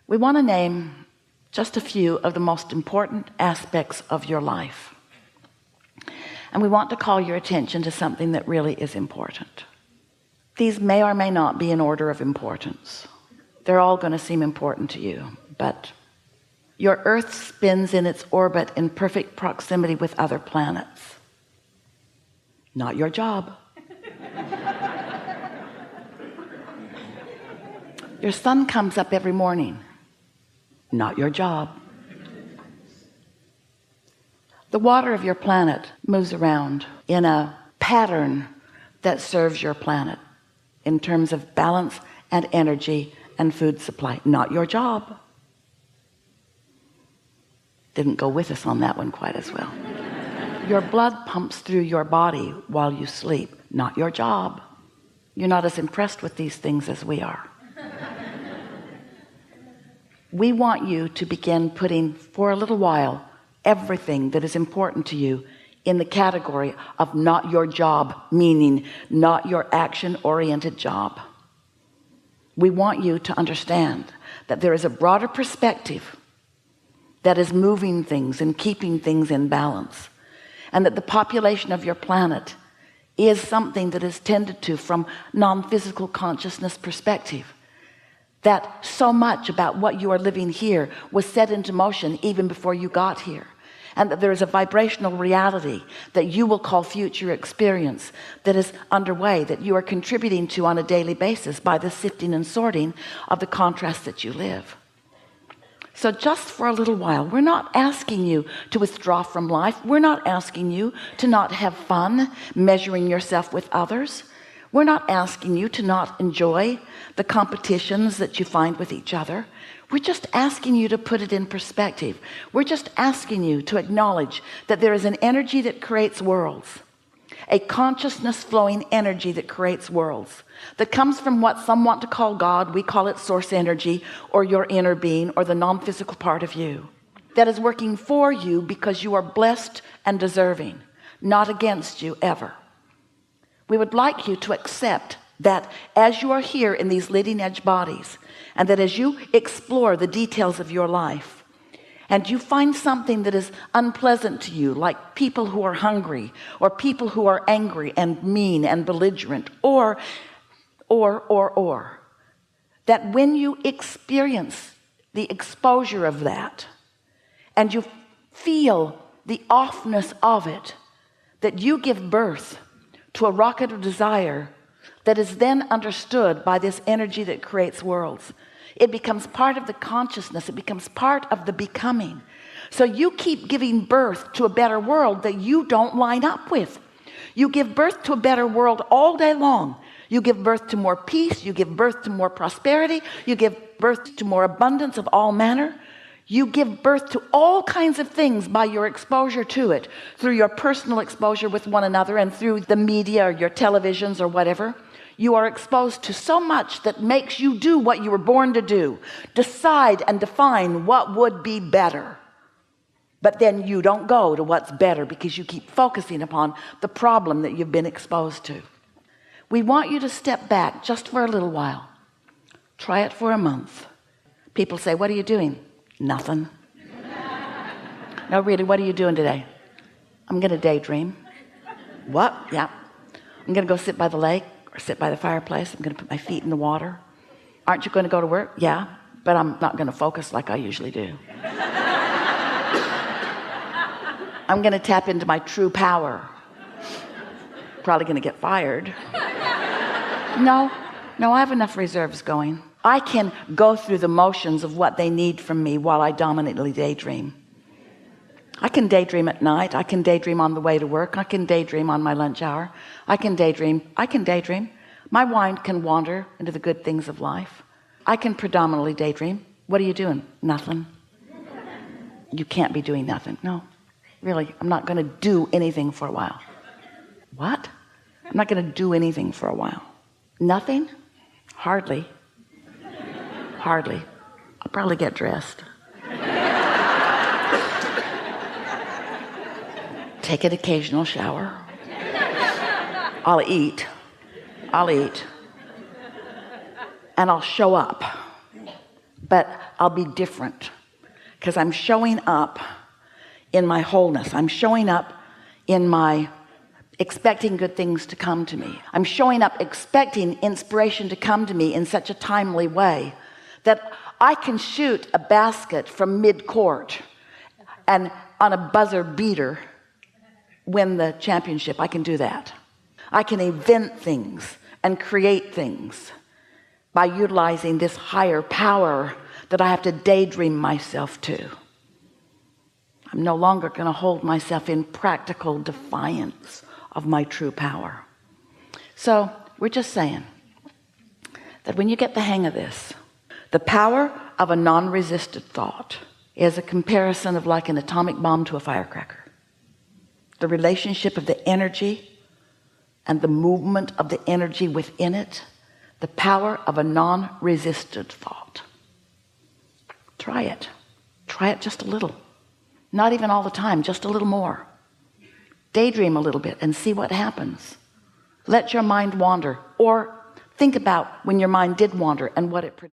We want to name just a few of the most important aspects of your life. And we want to call your attention to something that really is important. These may or may not be in order of importance. They're all going to seem important to you, but your Earth spins in its orbit in perfect proximity with other planets. Not your job. Your sun comes up every morning. Not your job. The water of your planet moves around in a pattern that serves your planet in terms of balance and energy and food supply. Not your job. Didn't go with us on that one quite as well. Your blood pumps through your body while you sleep. Not your job. You're not as impressed with these things as we are. We want you to begin putting, for a little while, everything that is important to you in the category of not your job, meaning not your action-oriented job. We want you to understand that there is a broader perspective that is moving things and keeping things in balance, and that the population of your planet is something that is tended to from non-physical consciousness perspective, that so much about what you are living here was set into motion even before you got here, and that there is a vibrational reality that you will call future experience that is underway, that you are contributing to on a daily basis by the sifting and sorting of the contrasts that you live. So just for a little while, we're not asking you to withdraw from life. We're not asking you to not have fun measuring yourself with others. We're not asking you to not enjoy the competitions that you find with each other. We're just asking you to put it in perspective. We're just asking you to acknowledge that there is an energy that creates worlds, a consciousness flowing energy that creates worlds, that comes from what some want to call God. We call it source energy, or your inner being, or the non-physical part of you, that is working for you because you are blessed and deserving, not against you ever. We would like you to accept that as you are here in these leading edge bodies, and that as you explore the details of your life and you find something that is unpleasant to you, like people who are hungry, or people who are angry and mean and belligerent, or that when you experience the exposure of that and you feel the offness of it, that you give birth to a rocket of desire that is then understood by this energy that creates worlds. It becomes part of the consciousness. It becomes part of the becoming. So you keep giving birth to a better world that you don't line up with. You give birth to a better world all day long. You give birth to more peace. You give birth to more prosperity. You give birth to more abundance of all manner. You give birth to all kinds of things by your exposure to it, through your personal exposure with one another and through the media or your televisions or whatever. You are exposed to so much that makes you do what you were born to do, decide and define what would be better. But then you don't go to what's better because you keep focusing upon the problem that you've been exposed to. We want you to step back just for a little while. Try it for a month. People say, what are you doing? Nothing. No, really, what are you doing today? I'm going to daydream. What? Yeah. I'm going to go sit by the lake or sit by the fireplace. I'm going to put my feet in the water. Aren't you going to go to work? Yeah, but I'm not going to focus like I usually do. I'm going to tap into my true power. Probably going to get fired. No, I have enough reserves going. I can go through the motions of what they need from me while I dominantly daydream. I can daydream at night. I can daydream on the way to work. I can daydream on my lunch hour. I can daydream. My mind can wander into the good things of life. I can predominantly daydream. What are you doing? Nothing. You can't be doing nothing. No, really, I'm not going to do anything for a while. What? I'm not going to do anything for a while. Nothing? Hardly. I'll probably get dressed. Take an occasional shower. I'll eat. And I'll show up. but I'll be different because I'm showing up in my wholeness. I'm showing up in my expecting good things to come to me. I'm showing up expecting inspiration to come to me in such a timely way that I can shoot a basket from mid-court and on a buzzer beater win the championship. I can do that. I can invent things and create things by utilizing this higher power that I have to daydream myself to. I'm no longer going to hold myself in practical defiance of my true power. So we're just saying that when you get the hang of this, the power of a non-resisted thought is a comparison of like an atomic bomb to a firecracker. The relationship of the energy and the movement of the energy within it, the power of a non-resisted thought. Try it just a little, not even all the time, just a little more. Daydream a little bit and see what happens. Let your mind wander, or think about when your mind did wander and what it produced.